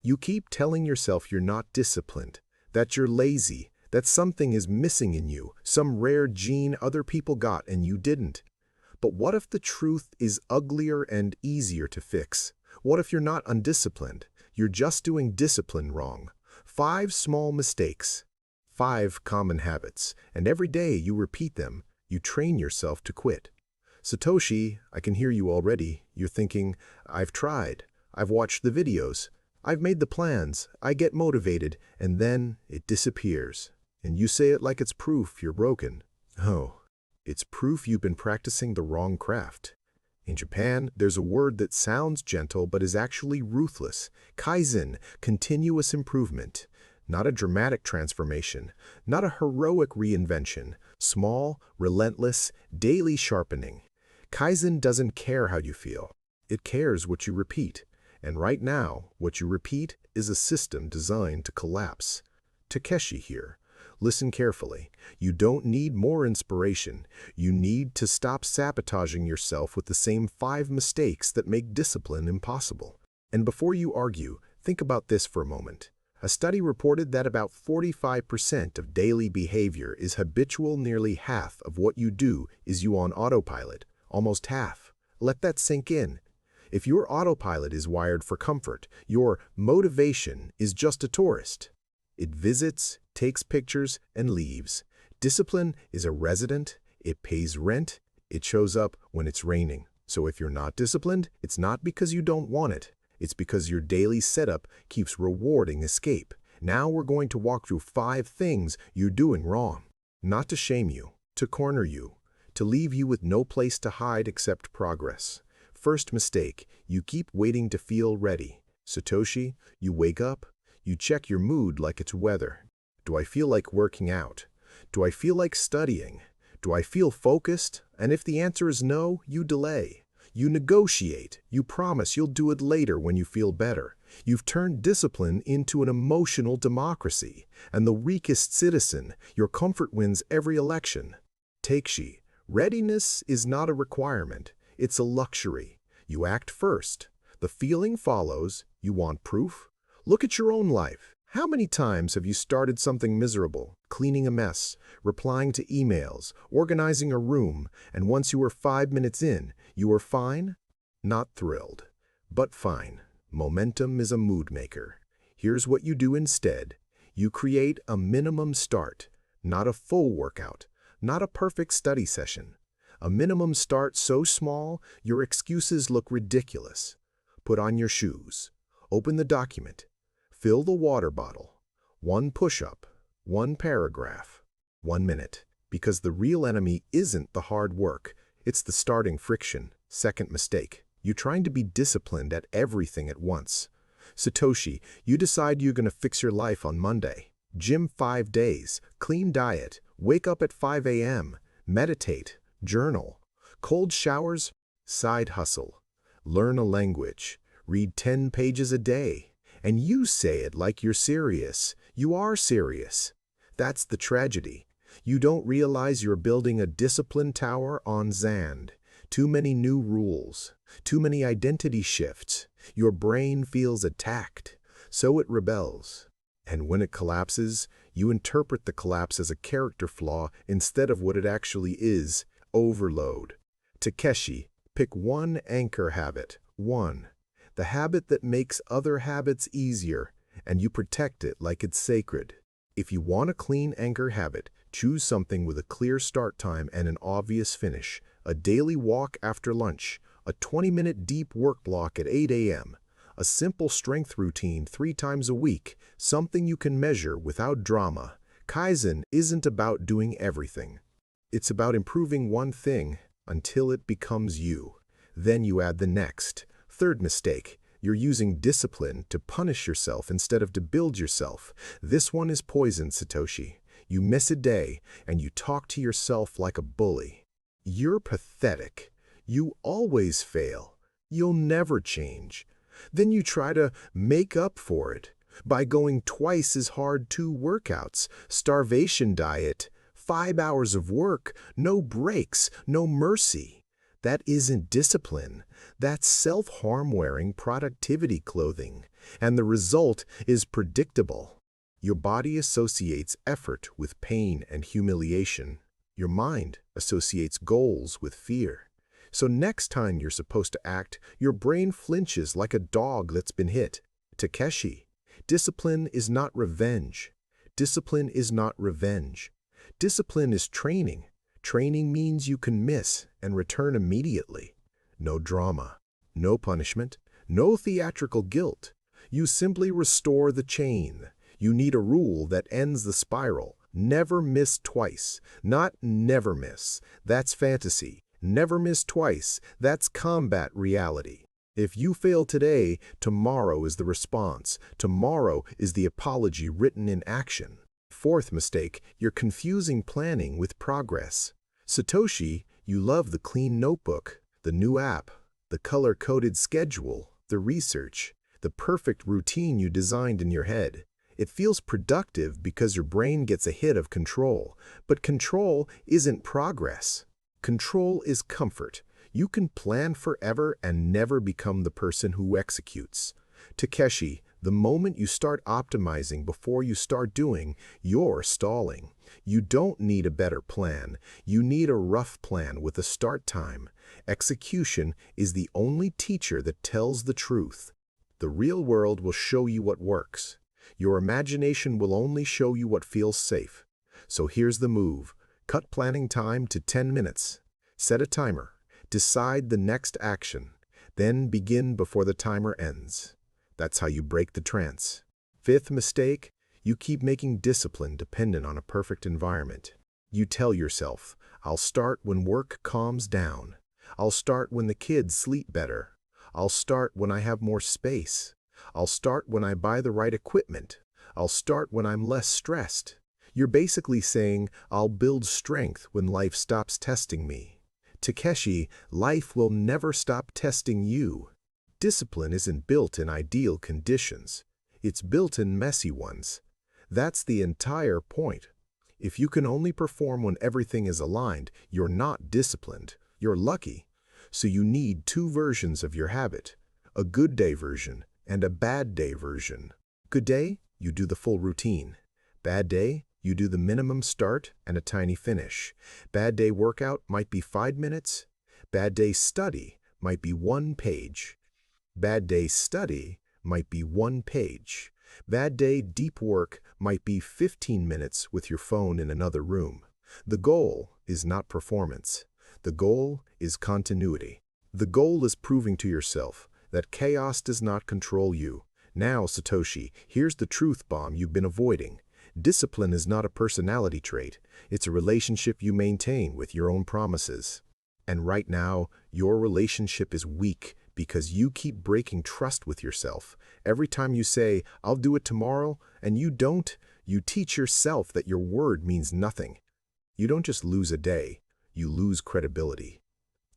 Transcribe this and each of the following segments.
You keep telling yourself you're not disciplined, that you're lazy, that something is missing in you, some rare gene other people got and you didn't. But what if the truth is uglier and easier to fix? What if you're not undisciplined? You're just doing discipline wrong. 5 small mistakes, 5 common habits, and every day you repeat them, you train yourself to quit. Satoshi, I can hear you already. You're thinking, I've tried, I've watched the videos, I've made the plans, I get motivated, and then it disappears. And you say it like it's proof you're broken. Oh, it's proof you've been practicing the wrong craft. In Japan, there's a word that sounds gentle but is actually ruthless. Kaizen, continuous improvement. Not a dramatic transformation, not a heroic reinvention. Small, relentless, daily sharpening. Kaizen doesn't care how you feel. It cares what you repeat. And right now, what you repeat is a system designed to collapse. Takeshi here. Listen carefully. You don't need more inspiration. You need to stop sabotaging yourself with the same 5 mistakes that make discipline impossible. And before you argue, think about this for a moment. A study reported that about 45% of daily behavior is habitual. Nearly half of what you do is you on autopilot. Almost half. Let that sink in. If your autopilot is wired for comfort, your motivation is just a tourist. It visits, takes pictures, and leaves. Discipline is a resident, it pays rent, it shows up when it's raining. So if you're not disciplined, it's not because you don't want it. It's because your daily setup keeps rewarding escape. Now we're going to walk through 5 things you're doing wrong. Not to shame you, to corner you, to leave you with no place to hide except progress. First mistake, you keep waiting to feel ready. Satoshi, you wake up, you check your mood like it's weather. Do I feel like working out? Do I feel like studying? Do I feel focused? And if the answer is no, you delay. You negotiate. You promise you'll do it later when you feel better. You've turned discipline into an emotional democracy. And the weakest citizen, your comfort wins every election. Takeshi, readiness is not a requirement. It's a luxury. You act first. The feeling follows. You want proof? Look at your own life. How many times have you started something miserable, cleaning a mess, replying to emails, organizing a room, and once you were 5 minutes in, you were fine? Not thrilled, but fine. Momentum is a mood maker. Here's what you do instead. You create a minimum start, not a full workout, not a perfect study session. A minimum start so small, your excuses look ridiculous. Put on your shoes. Open the document. Fill the water bottle. 1 push-up, 1 paragraph, 1 minute. Because the real enemy isn't the hard work, it's the starting friction. Second mistake, you're trying to be disciplined at everything at once. Satoshi, you decide you're going to fix your life on Monday. Gym 5 days, clean diet, wake up at 5 a.m., meditate, journal, cold showers, side hustle, learn a language, read 10 pages a day. And you say it like you're serious. You are serious. That's the tragedy. You don't realize you're building a discipline tower on sand. Too many new rules. Too many identity shifts. Your brain feels attacked. So it rebels. And when it collapses, you interpret the collapse as a character flaw instead of what it actually is, overload. Takeshi, pick 1 anchor habit. 1. The habit that makes other habits easier, and you protect it like it's sacred. If you want a clean anchor habit, choose something with a clear start time and an obvious finish. A daily walk after lunch, a 20-minute deep work block at 8 a.m., a simple strength routine 3 times a week, something you can measure without drama. Kaizen isn't about doing everything. It's about improving one thing until it becomes you. Then you add the next. Third mistake, you're using discipline to punish yourself instead of to build yourself. This one is poison, Satoshi. You miss a day and you talk to yourself like a bully. You're pathetic. You always fail. You'll never change. Then you try to make up for it by going twice as hard 2 workouts, starvation diet, 5 hours of work, no breaks, no mercy. That isn't discipline. That's self-harm wearing productivity clothing. And the result is predictable. Your body associates effort with pain and humiliation. Your mind associates goals with fear. So next time you're supposed to act, your brain flinches like a dog that's been hit. Takeshi, discipline is not revenge. Discipline is not revenge. Discipline is training. Training means you can miss and return immediately. No drama, no punishment, no theatrical guilt. You simply restore the chain. You need a rule that ends the spiral. Never miss twice. Not never miss. That's fantasy. Never miss twice. That's combat reality. If you fail today, tomorrow is the response. Tomorrow is the apology written in action. Fourth mistake, you're confusing planning with progress. Satoshi, you love the clean notebook, the new app, the color-coded schedule, the research, the perfect routine you designed in your head. It feels productive because your brain gets a hit of control, but control isn't progress. Control is comfort. You can plan forever and never become the person who executes. Takeshi, the moment you start optimizing before you start doing, you're stalling. You don't need a better plan. You need a rough plan with a start time. Execution is the only teacher that tells the truth. The real world will show you what works. Your imagination will only show you what feels safe. So here's the move. Cut planning time to 10 minutes. Set a timer. Decide the next action. Then begin before the timer ends. That's how you break the trance. Fifth mistake, you keep making discipline dependent on a perfect environment. You tell yourself, I'll start when work calms down. I'll start when the kids sleep better. I'll start when I have more space. I'll start when I buy the right equipment. I'll start when I'm less stressed. You're basically saying, I'll build strength when life stops testing me. Takeshi, life will never stop testing you. Discipline isn't built in ideal conditions. It's built in messy ones. That's the entire point. If you can only perform when everything is aligned, you're not disciplined. You're lucky. So you need two versions of your habit, a good day version and a bad day version. Good day, you do the full routine. Bad day, you do the minimum start and a tiny finish. Bad day workout might be 5 minutes. Bad day study might be 1 page. Bad day study might be 1 page. Bad day deep work might be 15 minutes with your phone in another room. The goal is not performance. The goal is continuity. The goal is proving to yourself that chaos does not control you. Now, Satoshi, here's the truth bomb you've been avoiding. Discipline is not a personality trait. It's a relationship you maintain with your own promises. And right now, your relationship is weak because you keep breaking trust with yourself. Every time you say, I'll do it tomorrow, and you don't, you teach yourself that your word means nothing. You don't just lose a day, you lose credibility.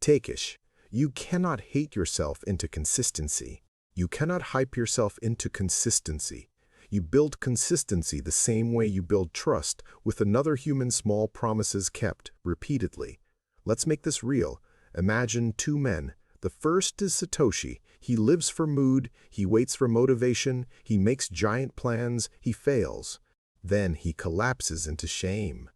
Takesh, you cannot hate yourself into consistency. You cannot hype yourself into consistency. You build consistency the same way you build trust with another human's small promises kept repeatedly. Let's make this real. Imagine 2 men. The first is Satoshi. He lives for mood, he waits for motivation, he makes giant plans, he fails. Then he collapses into shame.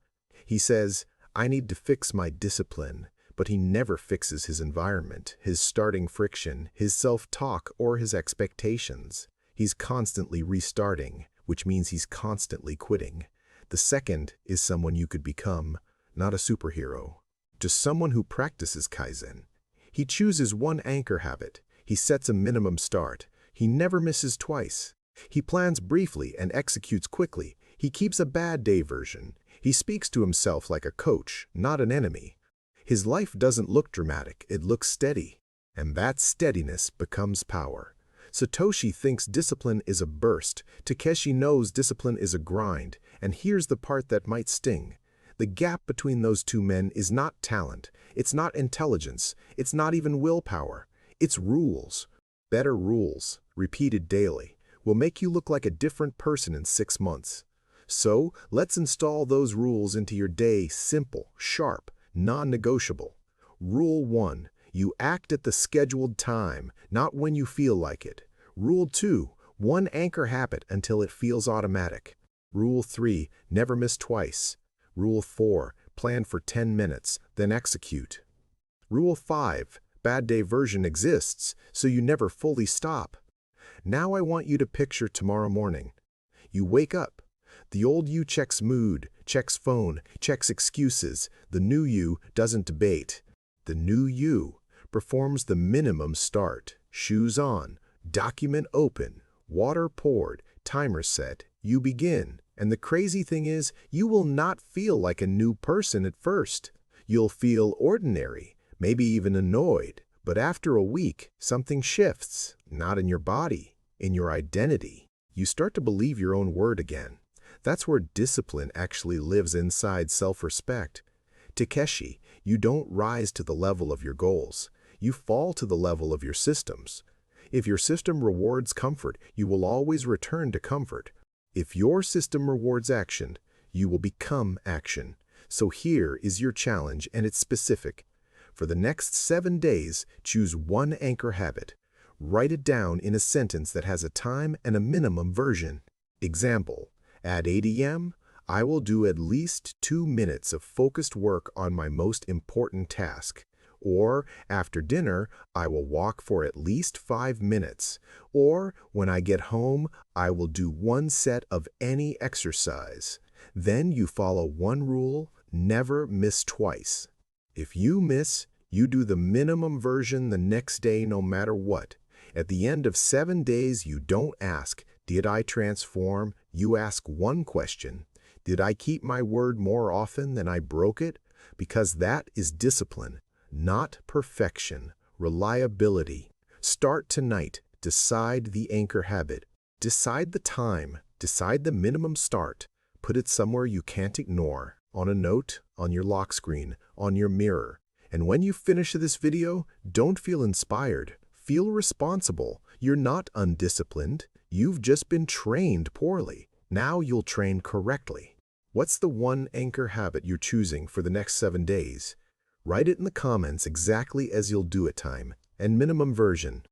He says, I need to fix my discipline, but he never fixes his environment, his starting friction, his self-talk, or his expectations. He's constantly restarting, which means he's constantly quitting. The second is someone you could become, not a superhero, just someone who practices Kaizen. He chooses one anchor habit. He sets a minimum start. He never misses twice. He plans briefly and executes quickly. He keeps a bad day version. He speaks to himself like a coach, not an enemy. His life doesn't look dramatic, it looks steady. And that steadiness becomes power. Satoshi thinks discipline is a burst. Takeshi knows discipline is a grind. And here's the part that might sting. The gap between those 2 men is not talent. It's not intelligence. It's not even willpower. It's rules. Better rules, repeated daily, will make you look like a different person in 6 months. So, let's install those rules into your day simple, sharp, non-negotiable. Rule 1. You act at the scheduled time, not when you feel like it. Rule 2. One anchor habit until it feels automatic. Rule 3, never miss twice. Rule 4, plan for 10 minutes, then execute. Rule 5, bad day version exists, so you never fully stop. Now I want you to picture tomorrow morning. You wake up. The old you checks mood, checks phone, checks excuses. The new you doesn't debate. The new you performs the minimum start. Shoes on, document open, water poured, timer set. You begin. And the crazy thing is, you will not feel like a new person at first. You'll feel ordinary, maybe even annoyed. But after a week, something shifts. Not in your body, in your identity. You start to believe your own word again. That's where discipline actually lives inside self-respect. Takeshi, you don't rise to the level of your goals. You fall to the level of your systems. If your system rewards comfort, you will always return to comfort. If your system rewards action, you will become action. So here is your challenge, and it's specific. For the next 7 days, choose one anchor habit. Write it down in a sentence that has a time and a minimum version. Example, at 8 a.m., I will do at least 2 minutes of focused work on my most important task. Or, after dinner, I will walk for at least 5 minutes. Or, when I get home, I will do 1 set of any exercise. Then you follow one rule: never miss twice. If you miss, you do the minimum version the next day no matter what. At the end of 7 days, you don't ask, did I transform? You ask one question: did I keep my word more often than I broke it? Because that is discipline, not perfection, reliability. Start tonight. Decide the anchor habit. Decide the time. Decide the minimum start. Put it somewhere you can't ignore. On a note, on your lock screen, on your mirror. And when you finish this video, don't feel inspired. Feel responsible. You're not undisciplined. You've just been trained poorly. Now you'll train correctly. What's the one anchor habit you're choosing for the next 7 days? Write it in the comments exactly as you'll do it time, and minimum version.